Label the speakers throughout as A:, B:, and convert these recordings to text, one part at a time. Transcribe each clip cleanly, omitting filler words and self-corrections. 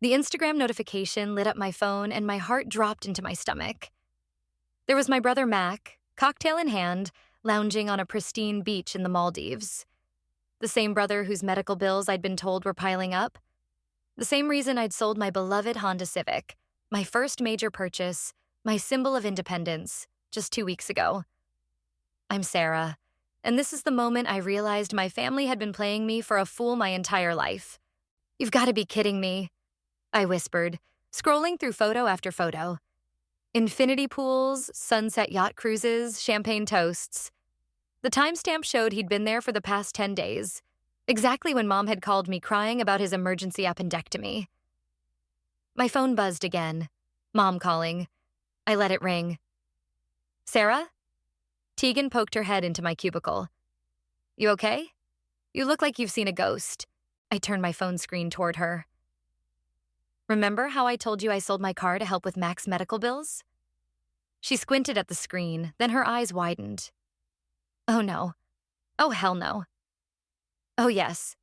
A: The Instagram notification lit up my phone and my heart dropped into my stomach. There was my brother Mac, cocktail in hand, lounging on a pristine beach in the Maldives. The same brother whose medical bills I'd been told were piling up. The same reason I'd sold my beloved Honda Civic, my first major purchase, my symbol of independence, just 2 weeks ago. I'm Sarah, and this is the moment I realized my family had been playing me for a fool my entire life. "You've got to be kidding me," I whispered, scrolling through photo after photo. Infinity pools, sunset yacht cruises, champagne toasts. The timestamp showed he'd been there for the past 10 days, exactly when Mom had called me crying about his emergency appendectomy. My phone buzzed again. Mom calling. I let it ring. "Sarah?" Tegan poked her head into my cubicle. "You okay? You look like you've seen a ghost." I turned my phone screen toward her. "Remember how I told you I sold my car to help with Mac's medical bills?" She squinted at the screen, then her eyes widened. "Oh no. Oh hell no." "Oh yes."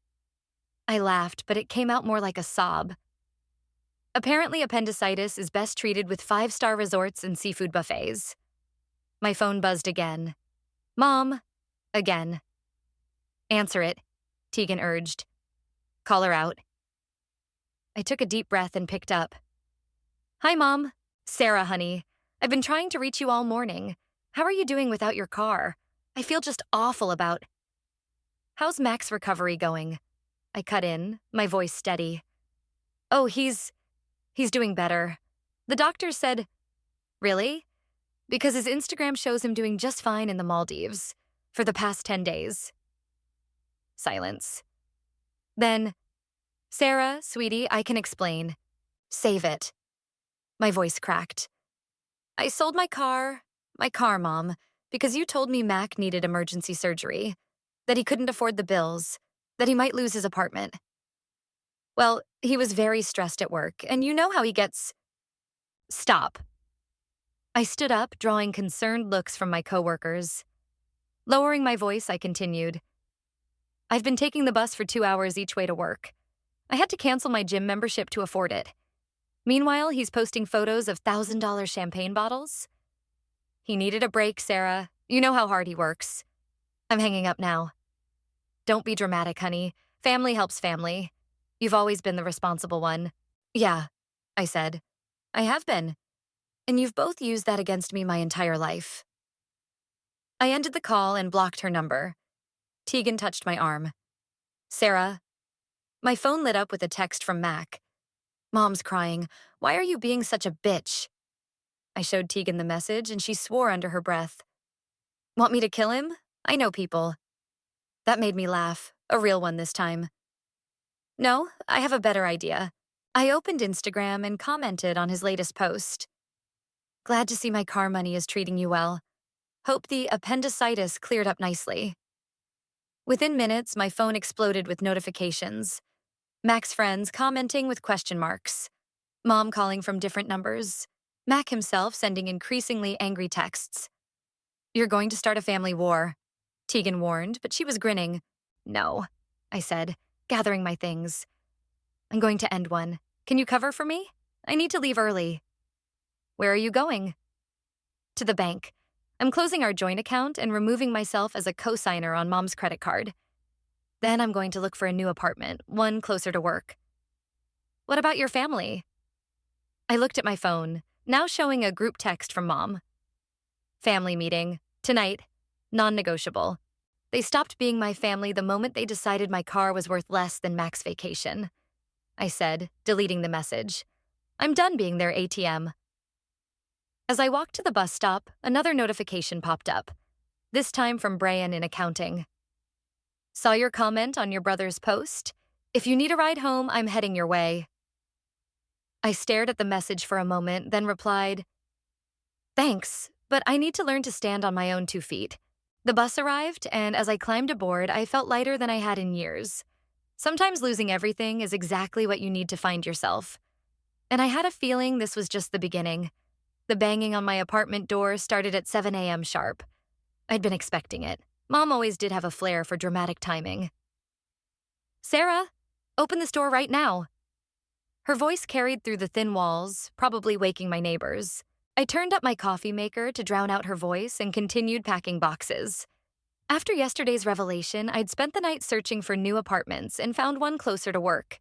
A: I laughed, but it came out more like a sob. Apparently, appendicitis is best treated with 5-star resorts and seafood buffets. My phone buzzed again. "Mom." Again. "Answer it," Tegan urged. "Call her out." I took a deep breath and picked up. "Hi, Mom. Sarah, honey. I've been trying to reach you all morning. How are you doing without your car? I feel just awful about—" "How's Mac's recovery going?" I cut in, my voice steady. "Oh, he's doing better. The doctor said—" "Really?" "Because his Instagram shows him doing just fine in the Maldives for the past 10 days. Silence. Then, "Sarah, sweetie, I can explain. Save it." My voice cracked. "I sold my car, Mom, because you told me Mac needed emergency surgery, that he couldn't afford the bills, that he might lose his apartment. Well, he was very stressed at work, and you know how he gets—" "Stop." I stood up, drawing concerned looks from my coworkers. Lowering my voice, I continued. "I've been taking the bus for 2 hours each way to work. I had to cancel my gym membership to afford it. Meanwhile, he's posting photos of $1,000 champagne bottles. He needed a break, Sarah. You know how hard he works." I'm hanging up now. "Don't be dramatic, honey. Family helps family. You've always been the responsible one." "Yeah," I said. "I have been. And you've both used that against me my entire life." I ended the call and blocked her number. Tegan touched my arm. "Sarah." My phone lit up with a text from Mac. "Mom's crying. Why are you being such a bitch?" I showed Tegan the message, and she swore under her breath. "Want me to kill him? I know people." That made me laugh, a real one this time. "No, I have a better idea." I opened Instagram and commented on his latest post. "Glad to see my car money is treating you well. Hope the appendicitis cleared up nicely." Within minutes, my phone exploded with notifications. Mac's friends commenting with question marks. Mom calling from different numbers. Mac himself sending increasingly angry texts. "You're going to start a family war," Tegan warned, but she was grinning. "No," I said, gathering my things. "I'm going to end one. Can you cover for me? I need to leave early." "Where are you going?" "To the bank. I'm closing our joint account and removing myself as a co-signer on Mom's credit card. Then I'm going to look for a new apartment, one closer to work." "What about your family?" I looked at my phone, now showing a group text from Mom. "Family meeting. Tonight. Non-negotiable. They stopped being my family the moment they decided my car was worth less than Mac's vacation," I said, deleting the message. "I'm done being their ATM." As I walked to the bus stop, another notification popped up, this time from Brian in accounting. "Saw your comment on your brother's post. If you need a ride home, I'm heading your way." I stared at the message for a moment, then replied, "Thanks, but I need to learn to stand on my own 2 feet." The bus arrived, and as I climbed aboard, I felt lighter than I had in years. Sometimes losing everything is exactly what you need to find yourself. And I had a feeling this was just the beginning. The banging on my apartment door started at 7 a.m. sharp. I'd been expecting it. Mom always did have a flair for dramatic timing. "Sarah, open this door right now." Her voice carried through the thin walls, probably waking my neighbors. I turned up my coffee maker to drown out her voice and continued packing boxes. After yesterday's revelation, I'd spent the night searching for new apartments and found one closer to work.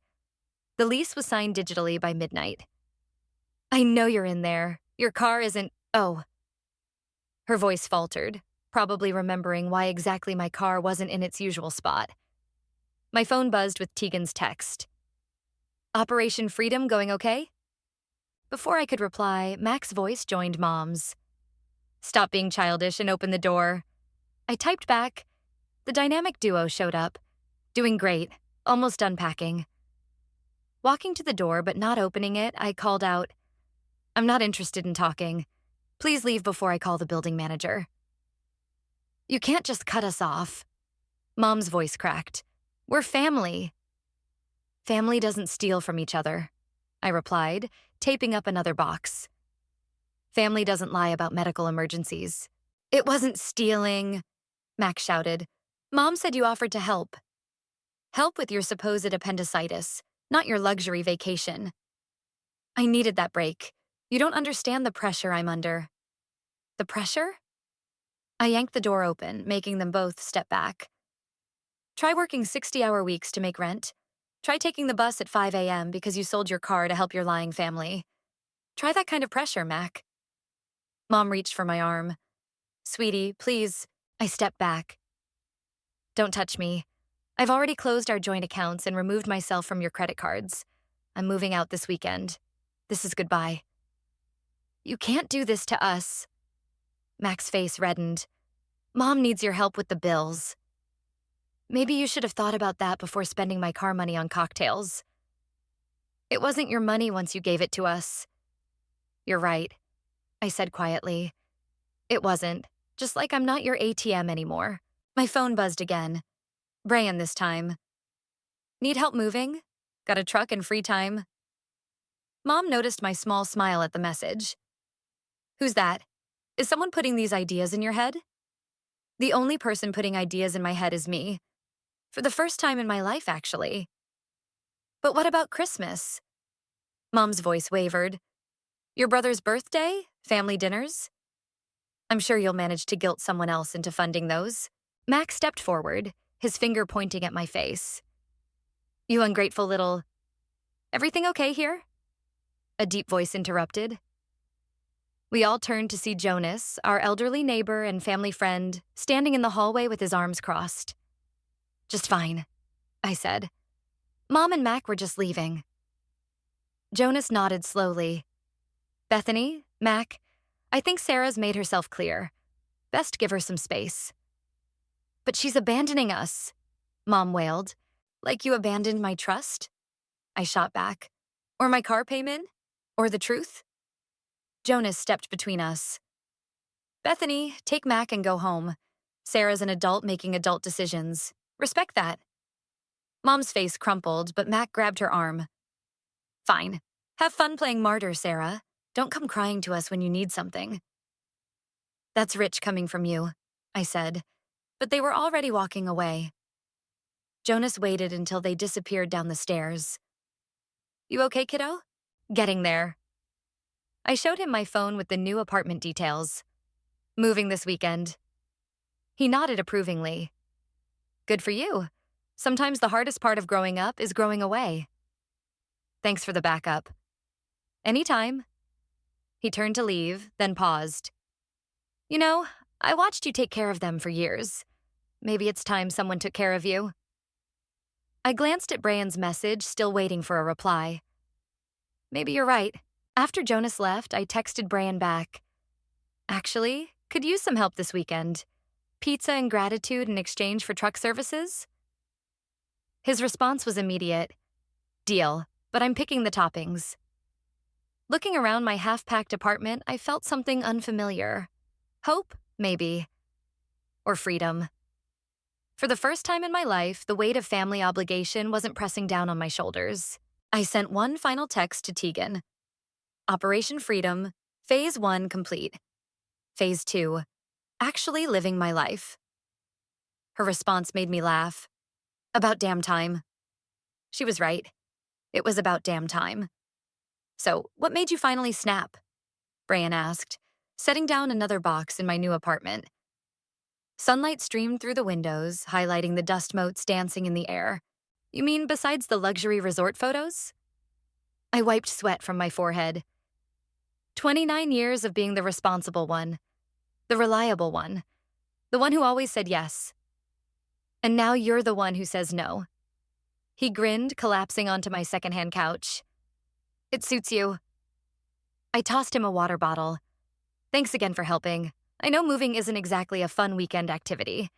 A: The lease was signed digitally by midnight. I know you're in there. Your car isn't. Oh. Her voice faltered, probably remembering why exactly my car wasn't in its usual spot. My phone buzzed with Tegan's text. Operation Freedom going okay? Before I could reply, Mac's voice joined Mom's. Stop being childish and open the door. I typed back. The dynamic duo showed up. Doing great, almost unpacking. Walking to the door but not opening it, I called out, I'm not interested in talking. Please leave before I call the building manager. You can't just cut us off. Mom's voice cracked. We're family. Family doesn't steal from each other, I replied, taping up another box. Family doesn't lie about medical emergencies. It wasn't stealing, Mac shouted. Mom said you offered to help. Help with your supposed appendicitis, not your luxury vacation. I needed that break. You don't understand the pressure I'm under. The pressure? I yanked the door open, making them both step back. Try working 60-hour weeks to make rent. Try taking the bus at 5 a.m. because you sold your car to help your lying family. Try that kind of pressure, Mac. Mom reached for my arm. Sweetie, please. I stepped back. Don't touch me. I've already closed our joint accounts and removed myself from your credit cards. I'm moving out this weekend. This is goodbye. You can't do this to us. Mac's face reddened. Mom needs your help with the bills. Maybe you should have thought about that before spending my car money on cocktails. It wasn't your money once you gave it to us. You're right, I said quietly. It wasn't, just like I'm not your ATM anymore. My phone buzzed again. Brian this time. Need help moving? Got a truck and free time? Mom noticed my small smile at the message. Who's that? Is someone putting these ideas in your head? The only person putting ideas in my head is me. For the first time in my life, actually. But what about Christmas? Mom's voice wavered. Your brother's birthday? Family dinners? I'm sure you'll manage to guilt someone else into funding those. Mac stepped forward, his finger pointing at my face. You ungrateful little... Everything okay here? A deep voice interrupted. We all turned to see Jonas, our elderly neighbor and family friend, standing in the hallway with his arms crossed. Just fine, I said. Mom and Mac were just leaving. Jonas nodded slowly. Bethany, Mac, I think Sarah's made herself clear. Best give her some space. But she's abandoning us, Mom wailed. Like you abandoned my trust? I shot back. Or my car payment? Or the truth? Jonas stepped between us. Bethany, take Mac and go home. Sarah's an adult making adult decisions. Respect that. Mom's face crumpled, but Mac grabbed her arm. Fine. Have fun playing martyr, Sarah. Don't come crying to us when you need something. That's rich coming from you, I said, but they were already walking away. Jonas waited until they disappeared down the stairs. You okay, kiddo? Getting there. I showed him my phone with the new apartment details. Moving this weekend. He nodded approvingly. Good for you. Sometimes the hardest part of growing up is growing away. Thanks for the backup. Anytime. He turned to leave, then paused. You know, I watched you take care of them for years. Maybe it's time someone took care of you. I glanced at Brian's message, still waiting for a reply. Maybe you're right. After Jonas left, I texted Brian back. Actually, could use some help this weekend. Pizza and gratitude in exchange for truck services? His response was immediate. Deal, but I'm picking the toppings. Looking around my half-packed apartment, I felt something unfamiliar. Hope, maybe. Or freedom. For the first time in my life, the weight of family obligation wasn't pressing down on my shoulders. I sent one final text to Tegan. Operation Freedom, Phase 1 complete. Phase 2, actually living my life. Her response made me laugh. About damn time. She was right. It was about damn time. So, what made you finally snap? Brian asked, setting down another box in my new apartment. Sunlight streamed through the windows, highlighting the dust motes dancing in the air. You mean besides the luxury resort photos? I wiped sweat from my forehead. 29 years of being the responsible one, the reliable one, the one who always said yes. And now you're the one who says no. He grinned, collapsing onto my secondhand couch. It suits you. I tossed him a water bottle. Thanks again for helping. I know moving isn't exactly a fun weekend activity.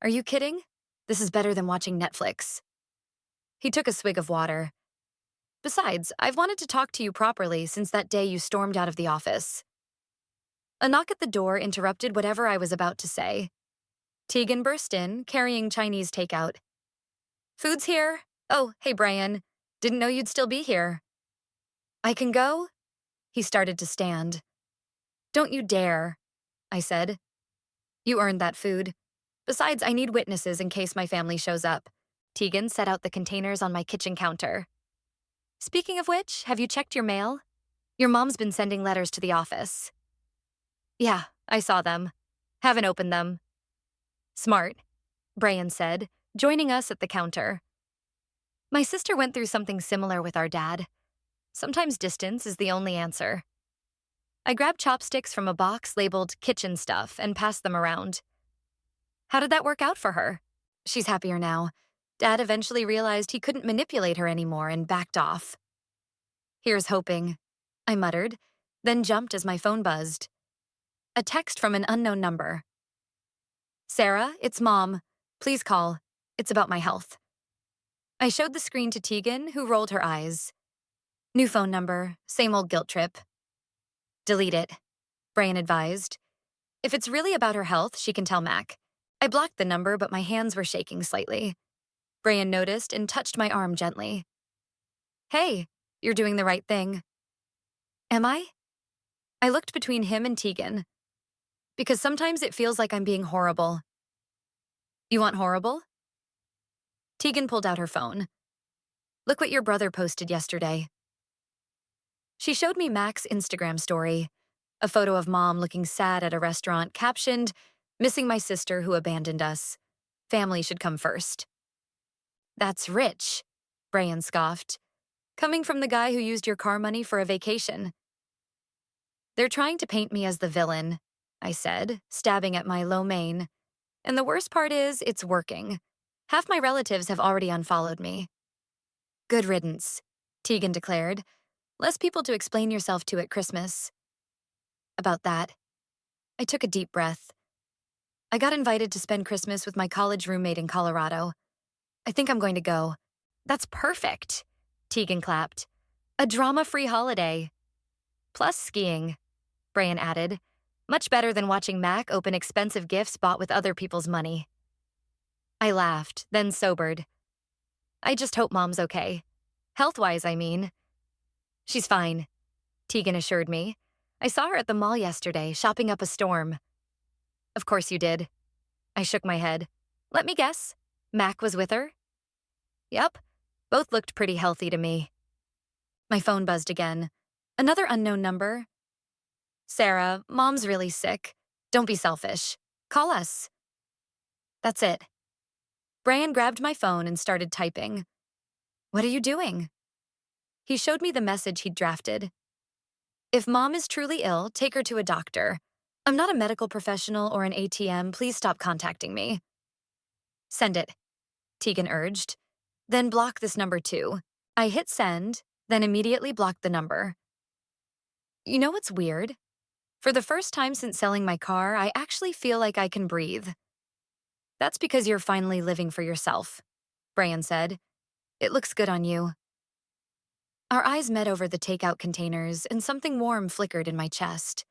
A: Are you kidding? This is better than watching Netflix. He took a swig of water. Besides, I've wanted to talk to you properly since that day you stormed out of the office. A knock at the door interrupted whatever I was about to say. Tegan burst in, carrying Chinese takeout. Food's here. Oh, hey, Brian. Didn't know you'd still be here. I can go? He started to stand. Don't you dare, I said. You earned that food. Besides, I need witnesses in case my family shows up. Tegan set out the containers on my kitchen counter. Speaking of which, have you checked your mail? Your mom's been sending letters to the office. Yeah, I saw them. Haven't opened them. Smart, Brian said, joining us at the counter. My sister went through something similar with our dad. Sometimes distance is the only answer. I grabbed chopsticks from a box labeled kitchen stuff and passed them around. How did that work out for her? She's happier now. Dad eventually realized he couldn't manipulate her anymore and backed off. Here's hoping, I muttered, then jumped as my phone buzzed. A text from an unknown number. Sarah, it's Mom. Please call. It's about my health. I showed the screen to Tegan, who rolled her eyes. New phone number, same old guilt trip. Delete it, Brian advised. If it's really about her health, she can tell Mac. I blocked the number, but my hands were shaking slightly. Brian noticed and touched my arm gently. Hey, you're doing the right thing. Am I? I looked between him and Tegan. Because sometimes it feels like I'm being horrible. You want horrible? Tegan pulled out her phone. Look what your brother posted yesterday. She showed me Mac's Instagram story, a photo of Mom looking sad at a restaurant captioned, "Missing my sister who abandoned us. Family should come first." That's rich, Brian scoffed. Coming from the guy who used your car money for a vacation. They're trying to paint me as the villain, I said, stabbing at my lo mein. And the worst part is, it's working. Half my relatives have already unfollowed me. Good riddance, Tegan declared. Less people to explain yourself to at Christmas. About that, I took a deep breath. I got invited to spend Christmas with my college roommate in Colorado. I think I'm going to go. That's perfect, Tegan clapped. A drama-free holiday. Plus skiing, Brian added. Much better than watching Mac open expensive gifts bought with other people's money. I laughed, then sobered. I just hope Mom's okay. Health-wise, I mean. She's fine, Tegan assured me. I saw her at the mall yesterday, shopping up a storm. Of course you did. I shook my head. Let me guess. Mac was with her? Yep. Both looked pretty healthy to me. My phone buzzed again. Another unknown number. Sarah, Mom's really sick. Don't be selfish. Call us. That's it. Brian grabbed my phone and started typing. What are you doing? He showed me the message he'd drafted. If Mom is truly ill, take her to a doctor. I'm not a medical professional or an ATM. Please stop contacting me. Send it, Tegan urged. Then block this number too. I hit send, then immediately blocked the number. You know what's weird? For the first time since selling my car, I actually feel like I can breathe. That's because you're finally living for yourself, Brian said. It looks good on you. Our eyes met over the takeout containers, and something warm flickered in my chest.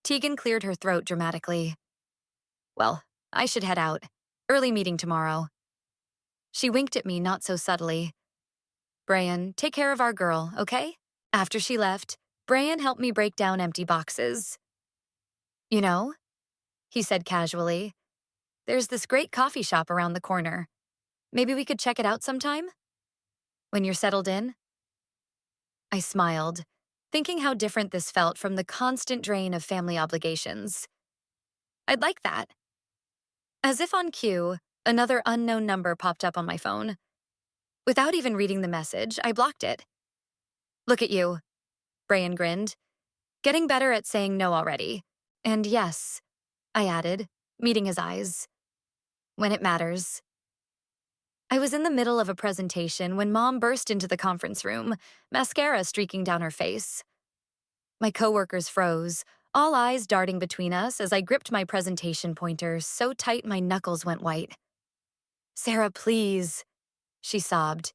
A: Tegan cleared her throat dramatically. Well, I should head out. Early meeting tomorrow. She winked at me not so subtly. Brian, take care of our girl, okay? After she left, Brian helped me break down empty boxes. You know, he said casually, there's this great coffee shop around the corner. Maybe we could check it out sometime? When you're settled in? I smiled, thinking how different this felt from the constant drain of family obligations. I'd like that. As if on cue, another unknown number popped up on my phone. Without even reading the message, I blocked it. Look at you, Brian grinned, getting better at saying no already. And yes, I added, meeting his eyes. When it matters. I was in the middle of a presentation when Mom burst into the conference room, mascara streaking down her face. My coworkers froze, all eyes darting between us as I gripped my presentation pointer so tight my knuckles went white. "Sarah, please," she sobbed.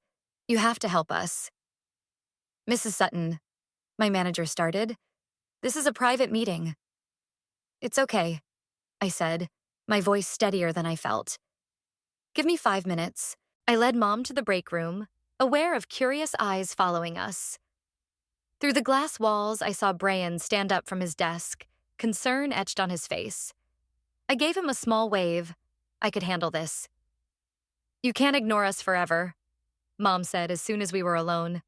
A: "You have to help us." "Mrs. Sutton," my manager started, "this is a private meeting." "It's okay," I said, my voice steadier than I felt. "Give me 5 minutes." I led Mom to the break room, aware of curious eyes following us. Through the glass walls, I saw Brian stand up from his desk, concern etched on his face. I gave him a small wave. I could handle this. "You can't ignore us forever," Mom said as soon as we were alone.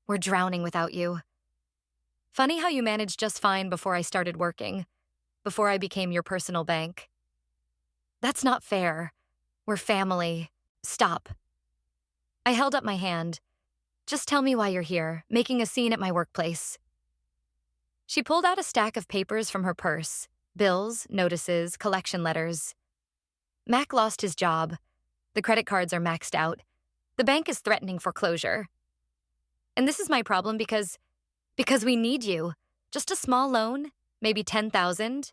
A: "We're drowning without you. Funny how you managed just fine before I started working, before I became your personal bank." "That's not fair. We're family. Stop." I held up my hand. "Just tell me why you're here, making a scene at my workplace." She pulled out a stack of papers from her purse, bills, notices, collection letters. "Mac lost his job. The credit cards are maxed out. The bank is threatening foreclosure. And this is my problem because we need you. Just a small loan, maybe 10,000.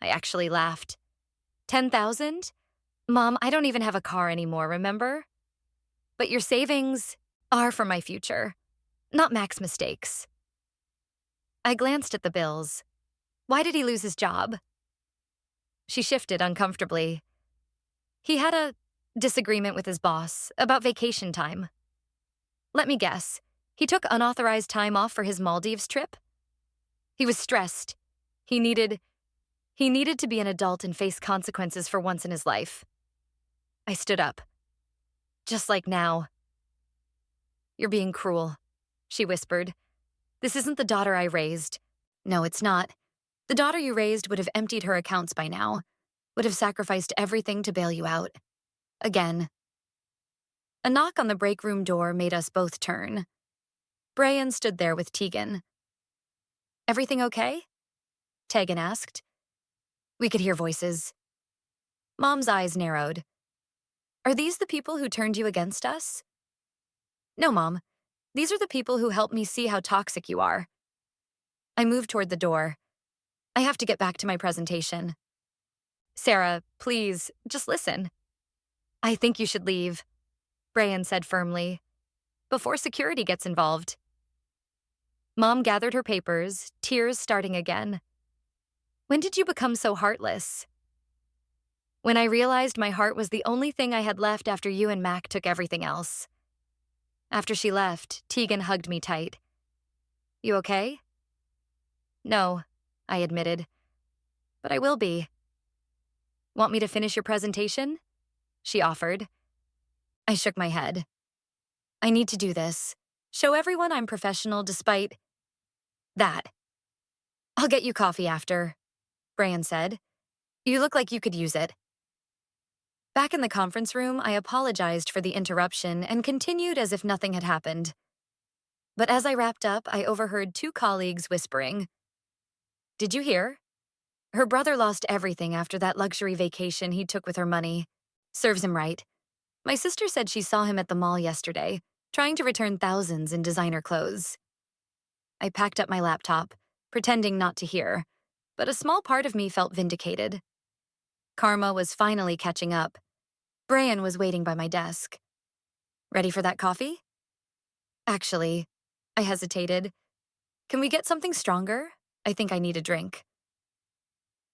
A: I actually laughed. 10,000? Mom, I don't even have a car anymore, remember? But your savings are for my future, not Mac's mistakes." I glanced at the bills. Why did he lose his job? She shifted uncomfortably. He had a disagreement with his boss about vacation time. Let me guess. He took unauthorized time off for his Maldives trip? He was stressed. He needed to be an adult and face consequences for once in his life. I stood up. "Just like now." "You're being cruel," she whispered. "This isn't the daughter I raised. No, it's not. The daughter you raised would have emptied her accounts by now, would have sacrificed everything to bail you out. Again." A knock on the break room door made us both turn. Brian stood there with Tegan. "Everything okay?" Tegan asked. We could hear voices. Mom's eyes narrowed. "Are these the people who turned you against us?" "No, Mom. These are the people who helped me see how toxic you are." I moved toward the door. "I have to get back to my presentation." "Sarah, please, just listen." "I think you should leave," Brian said firmly, "before security gets involved." Mom gathered her papers, tears starting again. "When did you become so heartless?" "When I realized my heart was the only thing I had left after you and Mac took everything else." After she left, Tegan hugged me tight. "You okay?" "No," I admitted. "But I will be." "Want me to finish your presentation?" she offered. I shook my head. "I need to do this. Show everyone I'm professional despite that." "I'll get you coffee after," Brian said. "You look like you could use it." Back in the conference room, I apologized for the interruption and continued as if nothing had happened. But as I wrapped up, I overheard 2 colleagues whispering, "Did you hear? Her brother lost everything after that luxury vacation he took with her money. Serves him right. My sister said she saw him at the mall yesterday, trying to return thousands in designer clothes." I packed up my laptop, pretending not to hear, but a small part of me felt vindicated. Karma was finally catching up. Brian was waiting by my desk. "Ready for that coffee?" "Actually," I hesitated. "Can we get something stronger? I think I need a drink."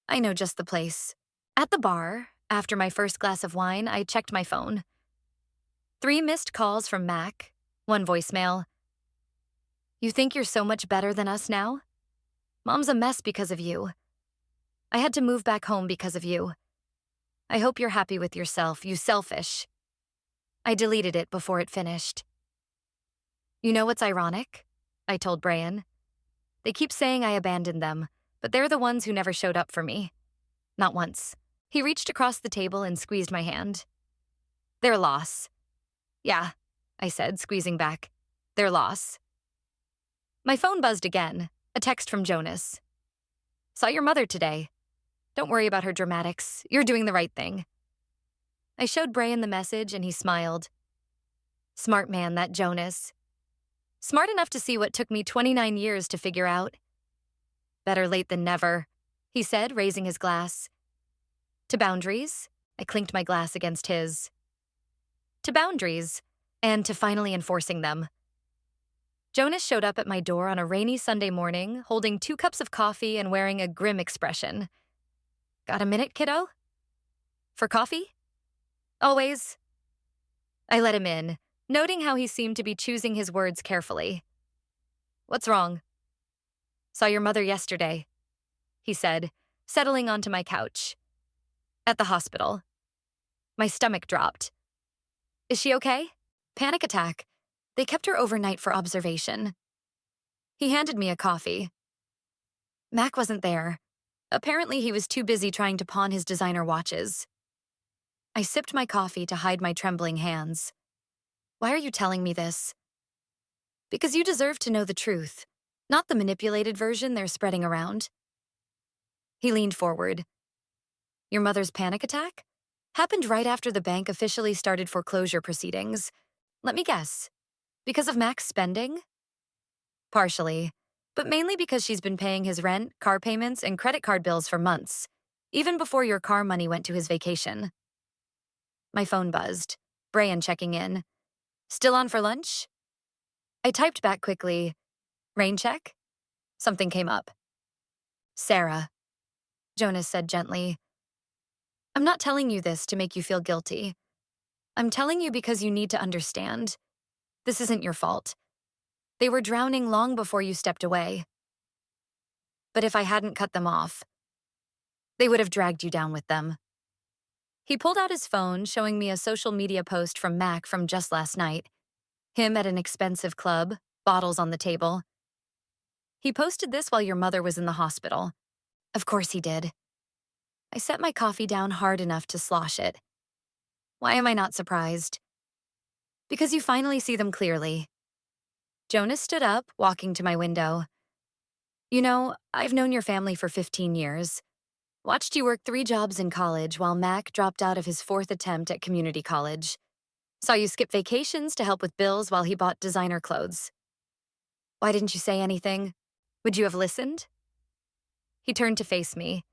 A: "I know just the place." At the bar, after my first glass of wine, I checked my phone. 3 missed calls from Mac, 1 voicemail. "You think you're so much better than us now? Mom's a mess because of you. I had to move back home because of you. I hope you're happy with yourself, you selfish." I deleted it before it finished. You know what's ironic? I told Brian. They keep saying I abandoned them, but they're the ones who never showed up for me. Not once. He reached across the table and squeezed my hand. Their loss. Yeah, I said, squeezing back. Their loss. My phone buzzed again, a text from Jonas. Saw your mother today. Don't worry about her dramatics. You're doing the right thing. I showed Brian the message and he smiled. Smart man, that Jonas. Smart enough to see what took me 29 years to figure out. Better late than never, he said, raising his glass. To boundaries, I clinked my glass against his. To boundaries, and to finally enforcing them. Jonas showed up at my door on a rainy Sunday morning, holding 2 cups of coffee and wearing a grim expression. Got a minute, kiddo? For coffee? Always. I let him in, noting how he seemed to be choosing his words carefully. What's wrong? Saw your mother yesterday, he said, settling onto my couch. At the hospital. My stomach dropped. Is she okay? Panic attack. They kept her overnight for observation. He handed me a coffee. Mac wasn't there. Apparently he was too busy trying to pawn his designer watches. I sipped my coffee to hide my trembling hands. Why are you telling me this? Because you deserve to know the truth, not the manipulated version they're spreading around. He leaned forward. Your mother's panic attack? Happened right after the bank officially started foreclosure proceedings. Let me guess. Because of Mac's spending? Partially, but mainly because she's been paying his rent, car payments, and credit card bills for months, even before your car money went to his vacation. My phone buzzed. Brian checking in. Still on for lunch? I typed back quickly. Rain check? Something came up. Sarah, Jonas said gently. I'm not telling you this to make you feel guilty. I'm telling you because you need to understand. This isn't your fault. They were drowning long before you stepped away. But if I hadn't cut them off, they would have dragged you down with them. He pulled out his phone, showing me a social media post from Mac from just last night. Him at an expensive club, bottles on the table. He posted this while your mother was in the hospital. Of course he did. I set my coffee down hard enough to slosh it. Why am I not surprised? Because you finally see them clearly. Jonas stood up, walking to my window. You know, I've known your family for 15 years. Watched you work 3 jobs in college while Mac dropped out of his 4th attempt at community college. Saw you skip vacations to help with bills while he bought designer clothes. Why didn't you say anything? Would you have listened? He turned to face me.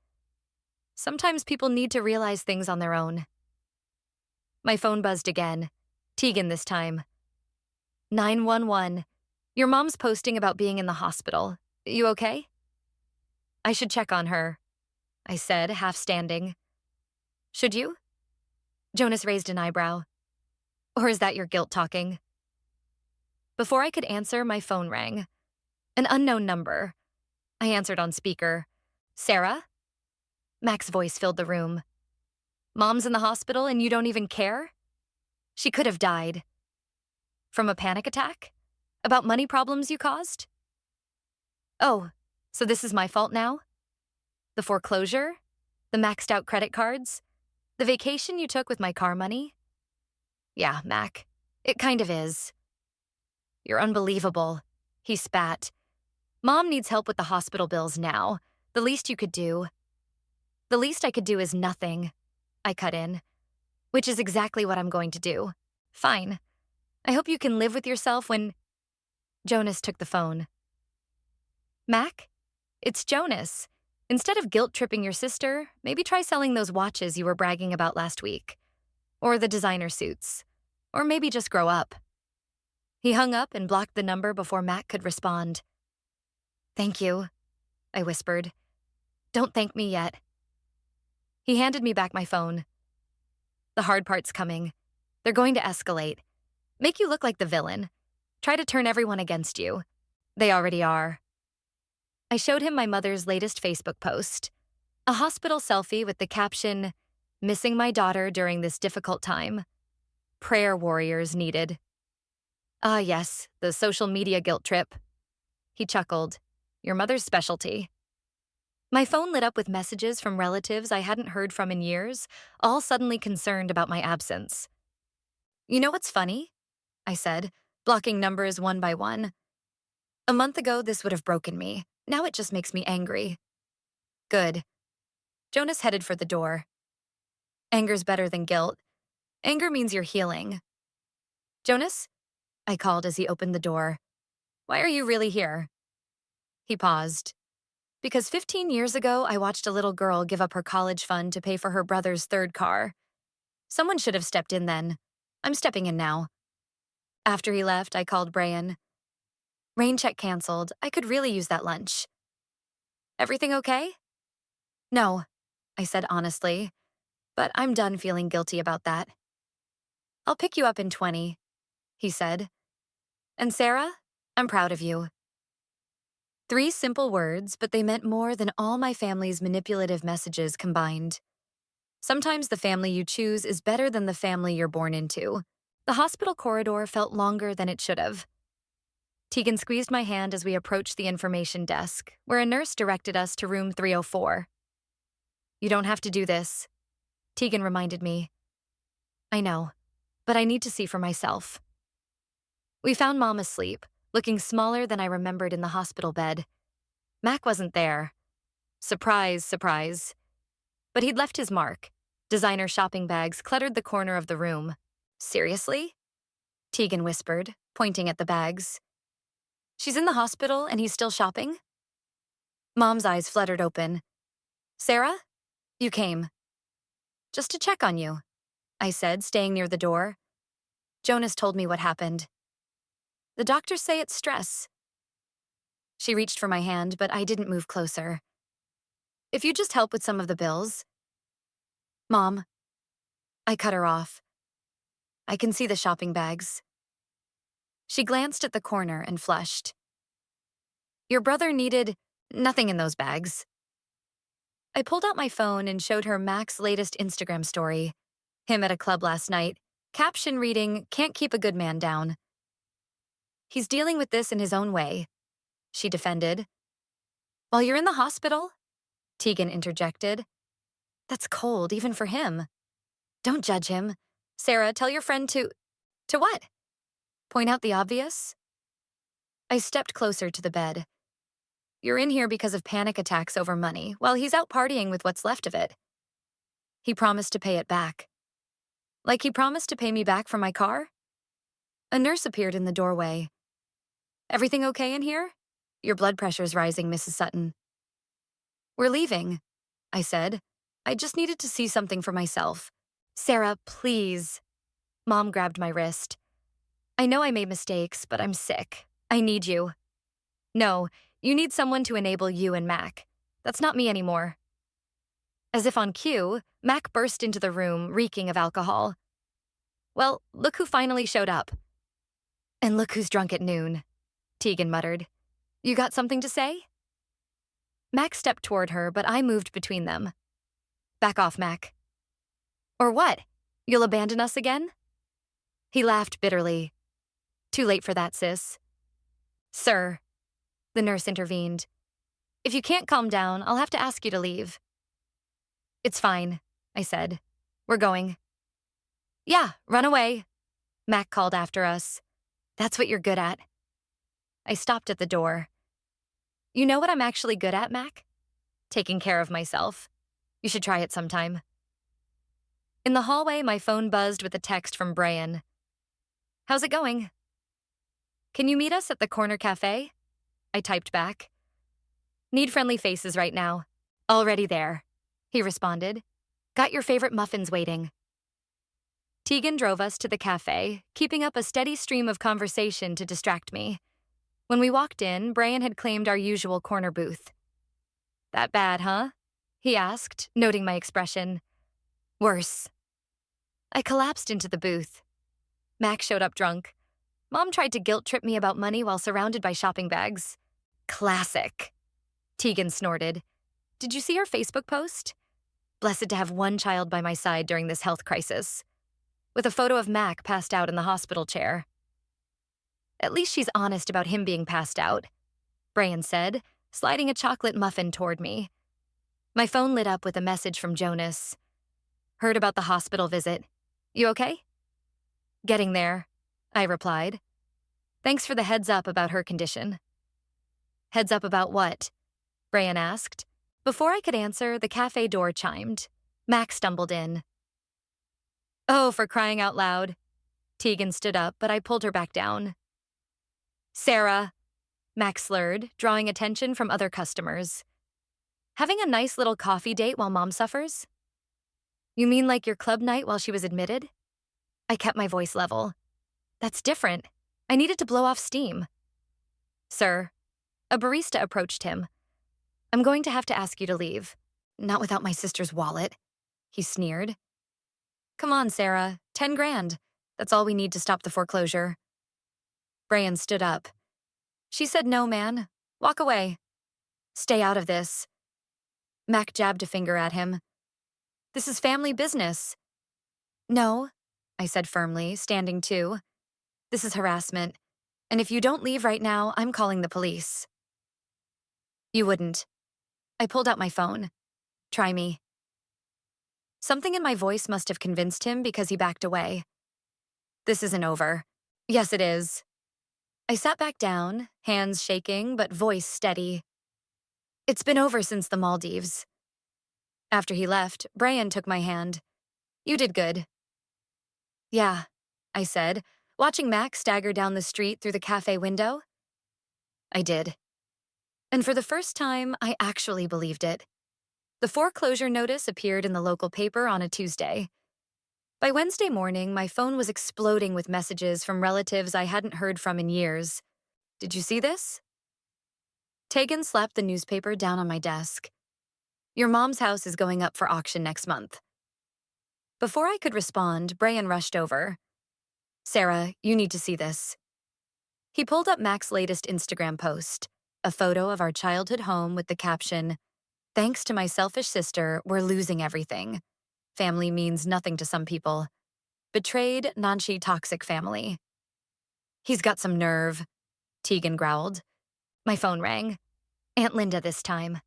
A: Sometimes people need to realize things on their own. My phone buzzed again. Tegan this time. 911. Your mom's posting about being in the hospital. You okay? I should check on her, I said, half standing. Should you? Jonas raised an eyebrow. Or is that your guilt talking? Before I could answer, my phone rang. An unknown number. I answered on speaker. Sarah? Mac's voice filled the room. Mom's in the hospital and you don't even care? She could have died. From a panic attack? About money problems you caused? Oh, so this is my fault now? The foreclosure? The maxed out credit cards? The vacation you took with my car money? Yeah, Mac, it kind of is. You're unbelievable, he spat. Mom needs help with the hospital bills now. The least you could do. The least I could do is nothing, I cut in. Which is exactly what I'm going to do. Fine. I hope you can live with yourself when... Jonas took the phone. Mac? It's Jonas. Instead of guilt-tripping your sister, maybe try selling those watches you were bragging about last week. Or the designer suits. Or maybe just grow up. He hung up and blocked the number before Mac could respond. Thank you, I whispered. Don't thank me yet. He handed me back my phone. The hard part's coming. They're going to escalate. Make you look like the villain. Try to turn everyone against you. They already are. I showed him my mother's latest Facebook post. A hospital selfie with the caption, "Missing my daughter during this difficult time. Prayer warriors needed." Ah, yes, the social media guilt trip. He chuckled. Your mother's specialty. My phone lit up with messages from relatives I hadn't heard from in years, all suddenly concerned about my absence. You know what's funny? I said, blocking numbers one by one. A month ago, this would have broken me. Now it just makes me angry. Good. Jonas headed for the door. Anger's better than guilt. Anger means you're healing. Jonas? I called as he opened the door. Why are you really here? He paused. Because 15 years ago, I watched a little girl give up her college fund to pay for her brother's third car. Someone should have stepped in then. I'm stepping in now. After he left, I called Brian. Rain check canceled. I could really use that lunch. Everything okay? No, I said honestly, but I'm done feeling guilty about that. I'll pick you up in 20, he said. And Sarah, I'm proud of you. 3 simple words, but they meant more than all my family's manipulative messages combined. Sometimes the family you choose is better than the family you're born into. The hospital corridor felt longer than it should have. Tegan squeezed my hand as we approached the information desk, where a nurse directed us to room 304. You don't have to do this, Tegan reminded me. I know, but I need to see for myself. We found Mom asleep, looking smaller than I remembered in the hospital bed. Mac wasn't there. Surprise, surprise. But he'd left his mark. Designer shopping bags cluttered the corner of the room. Seriously? Tegan whispered, pointing at the bags. She's in the hospital and he's still shopping? Mom's eyes fluttered open. Sarah? You came. Just to check on you, I said, staying near the door. Jonas told me what happened. The doctors say it's stress. She reached for my hand, but I didn't move closer. If you just help with some of the bills. Mom. I cut her off. I can see the shopping bags. She glanced at the corner and flushed. Your brother needed nothing in those bags. I pulled out my phone and showed her Mac's latest Instagram story. Him at a club last night. Caption reading, "Can't keep a good man down." He's dealing with this in his own way, she defended. While you're in the hospital? Tegan interjected. That's cold, even for him. Don't judge him. Sarah, tell your friend to... To what? Point out the obvious? I stepped closer to the bed. You're in here because of panic attacks over money, while he's out partying with what's left of it. He promised to pay it back. Like he promised to pay me back for my car? A nurse appeared in the doorway. Everything okay in here? Your blood pressure's rising, Mrs. Sutton. We're leaving, I said. I just needed to see something for myself. Sarah, please. Mom grabbed my wrist. I know I made mistakes, but I'm sick. I need you. No, you need someone to enable you and Mac. That's not me anymore. As if on cue, Mac burst into the room, reeking of alcohol. Well, look who finally showed up. And look who's drunk at noon, Tegan muttered. You got something to say? Mac stepped toward her, but I moved between them. Back off, Mac. Or what? You'll abandon us again? He laughed bitterly. Too late for that, sis. Sir, the nurse intervened. If you can't calm down, I'll have to ask you to leave. It's fine, I said. We're going. Yeah, run away, Mac called after us. That's what you're good at. I stopped at the door. You know what I'm actually good at, Mac? Taking care of myself. You should try it sometime. In the hallway, my phone buzzed with a text from Brian. How's it going? Can you meet us at the corner cafe? I typed back. Need friendly faces right now. Already there, he responded. Got your favorite muffins waiting. Tegan drove us to the cafe, keeping up a steady stream of conversation to distract me. When we walked in, Brian had claimed our usual corner booth. That bad, huh? He asked, noting my expression. Worse. I collapsed into the booth. Mac showed up drunk. Mom tried to guilt-trip me about money while surrounded by shopping bags. Classic. Tegan snorted. Did you see her Facebook post? Blessed to have one child by my side during this health crisis. With a photo of Mac passed out in the hospital chair. At least she's honest about him being passed out. Brian said, sliding a chocolate muffin toward me. My phone lit up with a message from Jonas. Heard about the hospital visit. You okay? Getting there, I replied. Thanks for the heads up about her condition. Heads up about what? Brian asked. Before I could answer, the cafe door chimed. Max stumbled in. Oh, for crying out loud. Tegan stood up, but I pulled her back down. Sarah, Max slurred, drawing attention from other customers. Having a nice little coffee date while Mom suffers? You mean like your club night while she was admitted? I kept my voice level. That's different. I needed to blow off steam. Sir, a barista approached him. I'm going to have to ask you to leave. Not without my sister's wallet, he sneered. Come on, Sarah, 10 grand. That's all we need to stop the foreclosure. Brian stood up. She said no, man. Walk away. Stay out of this. Mac jabbed a finger at him. This is family business. No, I said firmly, standing too. This is harassment. And if you don't leave right now, I'm calling the police. You wouldn't. I pulled out my phone. Try me. Something in my voice must have convinced him because he backed away. This isn't over. Yes, it is. I sat back down, hands shaking, but voice steady. It's been over since the Maldives. After he left, Brian took my hand. You did good. Yeah, I said, watching Max stagger down the street through the cafe window. I did. And for the first time, I actually believed it. The foreclosure notice appeared in the local paper on a Tuesday. By Wednesday morning, my phone was exploding with messages from relatives I hadn't heard from in years. Did you see this? Tegan slapped the newspaper down on my desk. Your mom's house is going up for auction next month. Before I could respond, Brian rushed over. Sarah, you need to see this. He pulled up Mac's latest Instagram post, a photo of our childhood home with the caption, Thanks to my selfish sister, we're losing everything. Family means nothing to some people. Betrayed, Nanshi toxic family. He's got some nerve, Tegan growled. My phone rang. Aunt Linda this time.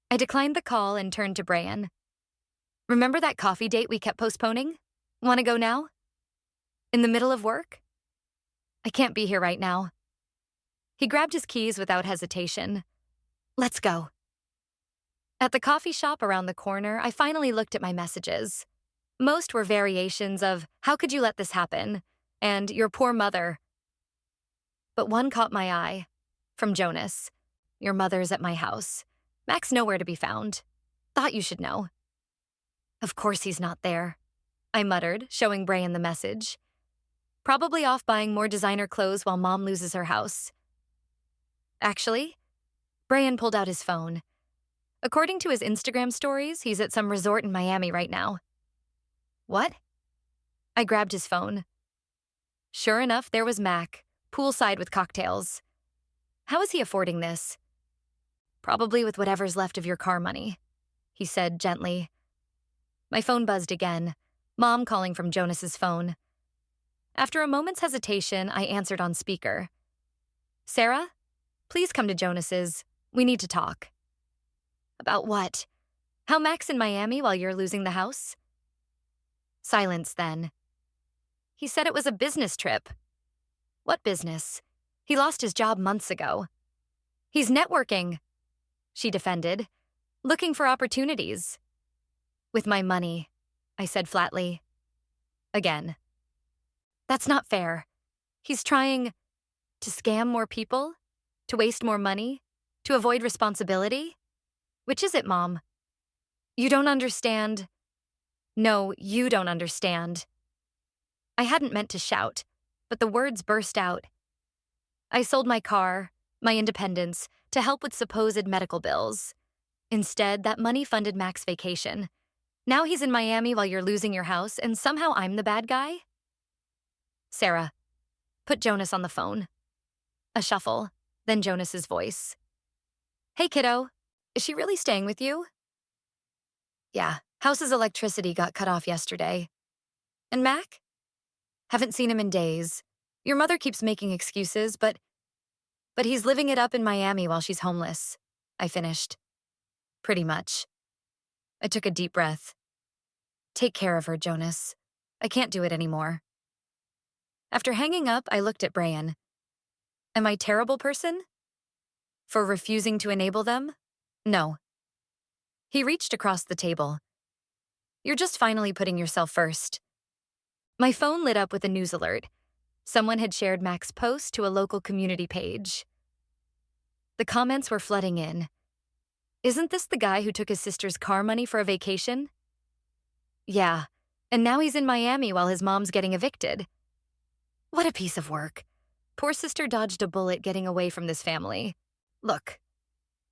A: I declined the call and turned to Brian. Remember that coffee date we kept postponing? Want to go now? In the middle of work? I can't be here right now. He grabbed his keys without hesitation. Let's go. At the coffee shop around the corner, I finally looked at my messages. Most were variations of, how could you let this happen? And your poor mother. But one caught my eye. From Jonas. Your mother's at my house. Mac's nowhere to be found. Thought you should know. Of course he's not there, I muttered, showing Brian the message. Probably off buying more designer clothes while Mom loses her house. Actually, Brian pulled out his phone. According to his Instagram stories, he's at some resort in Miami right now. What? I grabbed his phone. Sure enough, there was Mac, poolside with cocktails. How is he affording this? Probably with whatever's left of your car money, he said gently. My phone buzzed again, Mom calling from Jonas's phone. After a moment's hesitation, I answered on speaker. Sarah, please come to Jonas's. We need to talk. About what? How Mac's in Miami while you're losing the house? Silence then. He said it was a business trip. What business? He lost his job months ago. He's networking, she defended, looking for opportunities. With my money, I said flatly. Again. That's not fair. He's trying to scam more people, to waste more money, to avoid responsibility. Which is it, Mom? You don't understand. No, you don't understand. I hadn't meant to shout, but the words burst out. I sold my car, my independence, to help with supposed medical bills. Instead, that money funded Mac's vacation. Now he's in Miami while you're losing your house, and somehow I'm the bad guy? Sarah, put Jonas on the phone. A shuffle, then Jonas's voice. Hey, kiddo. Is she really staying with you? Yeah, house's electricity got cut off yesterday. And Mac? Haven't seen him in days. Your mother keeps making excuses, but But he's living it up in Miami while she's homeless, I finished. Pretty much. I took a deep breath. Take care of her, Jonas. I can't do it anymore. After hanging up, I looked at Brian. Am I a terrible person? For refusing to enable them? No. He reached across the table. You're just finally putting yourself first. My phone lit up with a news alert. Someone had shared Mac's post to a local community page. The comments were flooding in. Isn't this the guy who took his sister's car money for a vacation? Yeah, and now he's in Miami while his mom's getting evicted. What a piece of work. Poor sister dodged a bullet getting away from this family. Look.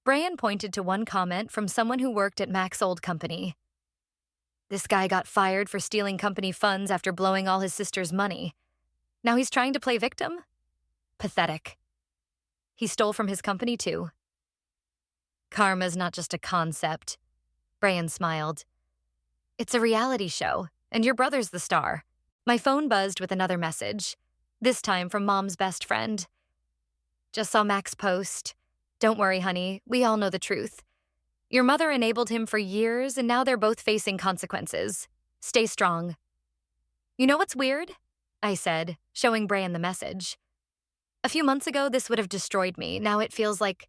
A: Brian pointed to one comment from someone who worked at Mac's old company. This guy got fired for stealing company funds after blowing all his sister's money. Now he's trying to play victim? Pathetic. He stole from his company too. Karma's not just a concept. Brian smiled. It's a reality show, and your brother's the star. My phone buzzed with another message, this time from Mom's best friend. Just saw Mac's post. Don't worry, honey, we all know the truth. Your mother enabled him for years, and now they're both facing consequences. Stay strong. You know what's weird? I said, showing Brian the message. A few months ago, this would have destroyed me. Now it feels like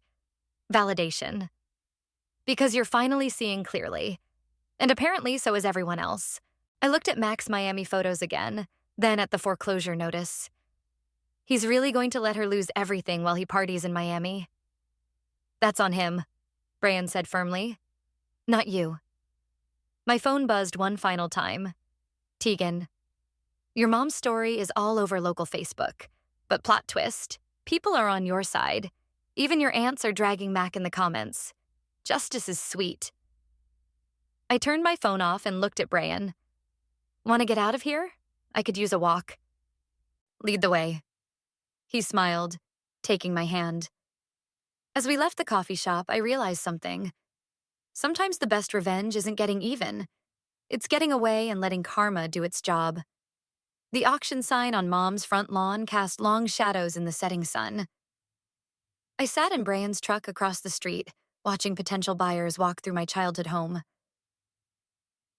A: validation. Because you're finally seeing clearly. And apparently so is everyone else. I looked at Mac's Miami photos again, then at the foreclosure notice. He's really going to let her lose everything while he parties in Miami. That's on him, Brian said firmly. Not you. My phone buzzed one final time. Tegan. Your mom's story is all over local Facebook. But plot twist, people are on your side. Even your aunts are dragging Mac in the comments. Justice is sweet. I turned my phone off and looked at Brian. Want to get out of here? I could use a walk. Lead the way. He smiled, taking my hand. As we left the coffee shop, I realized something. Sometimes the best revenge isn't getting even. It's getting away and letting karma do its job. The auction sign on Mom's front lawn cast long shadows in the setting sun. I sat in Brian's truck across the street, watching potential buyers walk through my childhood home.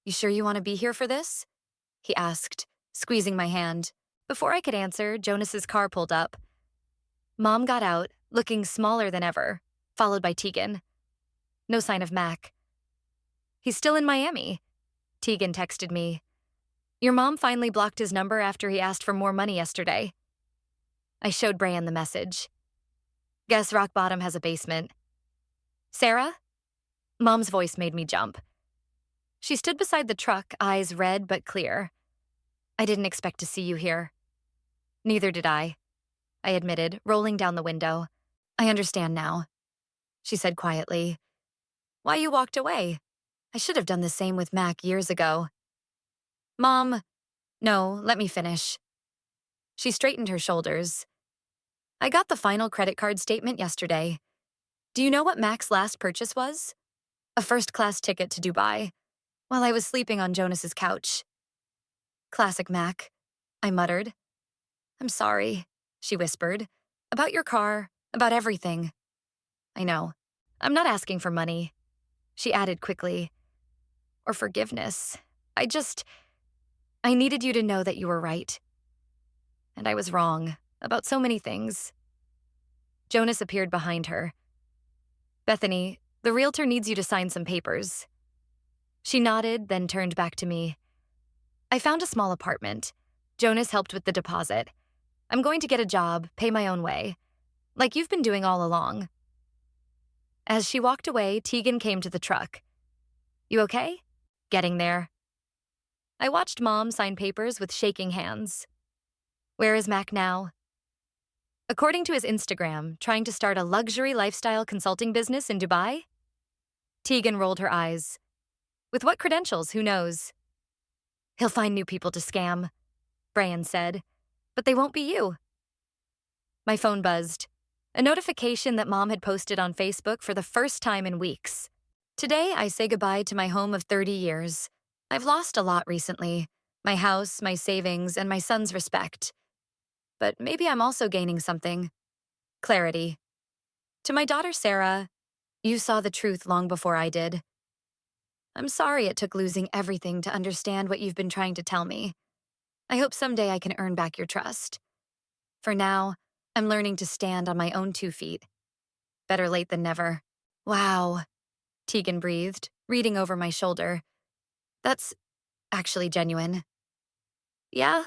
A: You sure you want to be here for this? He asked, squeezing my hand. Before I could answer, Jonas's car pulled up. Mom got out, looking smaller than ever, followed by Tegan. No sign of Mac. He's still in Miami, Tegan texted me. Your mom finally blocked his number after he asked for more money yesterday. I showed Brian the message. Guess rock bottom has a basement. Sarah? Mom's voice made me jump. She stood beside the truck, eyes red but clear. I didn't expect to see you here. Neither did I admitted, rolling down the window. I understand now, she said quietly. Why you walked away? I should have done the same with Mac years ago. Mom, no, let me finish. She straightened her shoulders. I got the final credit card statement yesterday. Do you know what Mac's last purchase was? A first-class ticket to Dubai, while I was sleeping on Jonas's couch. Classic Mac, I muttered. I'm sorry, she whispered. About your car, about everything. I know. I'm not asking for money, she added quickly. Or forgiveness. I needed you to know that you were right. And I was wrong about so many things. Jonas appeared behind her. Bethany, the realtor needs you to sign some papers. She nodded, then turned back to me. I found a small apartment. Jonas helped with the deposit. I'm going to get a job, pay my own way. Like you've been doing all along. As she walked away, Tegan came to the truck. You okay? Getting there. I watched Mom sign papers with shaking hands. Where is Mac now? According to his Instagram, trying to start a luxury lifestyle consulting business in Dubai? Tegan rolled her eyes. With what credentials, who knows? He'll find new people to scam, Brian said. But they won't be you. My phone buzzed. A notification that Mom had posted on Facebook for the first time in weeks. Today, I say goodbye to my home of 30 years. I've lost a lot recently. My house, my savings, and my son's respect. But maybe I'm also gaining something. Clarity. To my daughter Sarah, you saw the truth long before I did. I'm sorry it took losing everything to understand what you've been trying to tell me. I hope someday I can earn back your trust. For now, I'm learning to stand on my own 2 feet. Better late than never. Wow, Tegan breathed, reading over my shoulder. That's actually genuine. Yeah,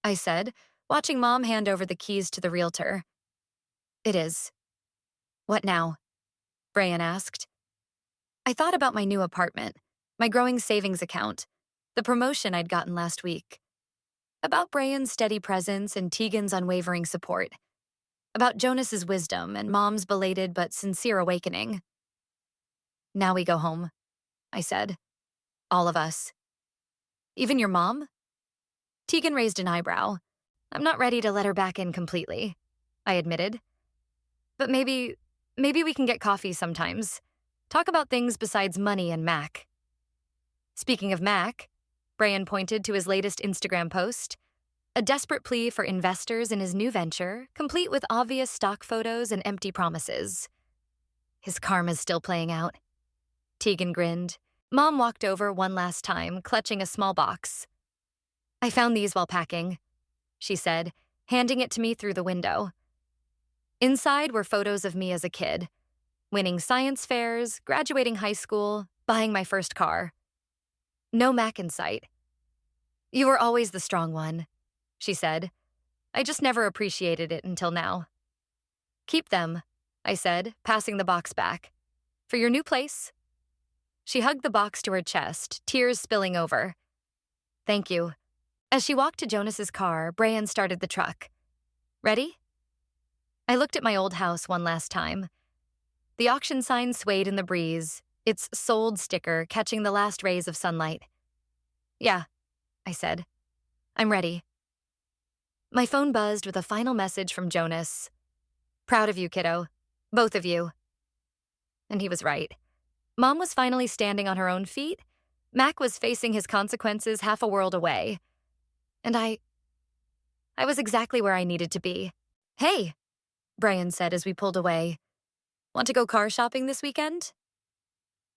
A: I said, watching Mom hand over the keys to the realtor. It is. What now? Brian asked. I thought about my new apartment, my growing savings account, the promotion I'd gotten last week. About Brian's steady presence and Tegan's unwavering support. About Jonas's wisdom and Mom's belated but sincere awakening. Now we go home, I said. All of us. Even your mom? Tegan raised an eyebrow. I'm not ready to let her back in completely, I admitted. But maybe we can get coffee sometimes. Talk about things besides money and Mac. Speaking of Mac, Brian pointed to his latest Instagram post, a desperate plea for investors in his new venture, complete with obvious stock photos and empty promises. His karma's still playing out. Tegan grinned. Mom walked over one last time, clutching a small box. I found these while packing, she said, handing it to me through the window. Inside were photos of me as a kid, winning science fairs, graduating high school, buying my first car. No Mac in sight. You were always the strong one, she said. I just never appreciated it until now. Keep them, I said, passing the box back. For your new place. She hugged the box to her chest, tears spilling over. Thank you. As she walked to Jonas's car, Brian started the truck. Ready? I looked at my old house one last time. The auction sign swayed in the breeze, its sold sticker catching the last rays of sunlight. Yeah, I said. I'm ready. My phone buzzed with a final message from Jonas. Proud of you, kiddo. Both of you. And he was right. Mom was finally standing on her own feet. Mac was facing his consequences half a world away. And I was exactly where I needed to be. Hey, Brian said as we pulled away. Want to go car shopping this weekend?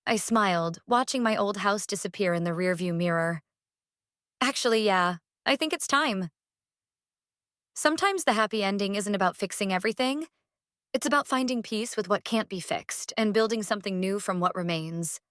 A: I smiled, watching my old house disappear in the rearview mirror. Actually, yeah, I think it's time. Sometimes the happy ending isn't about fixing everything. It's about finding peace with what can't be fixed and building something new from what remains.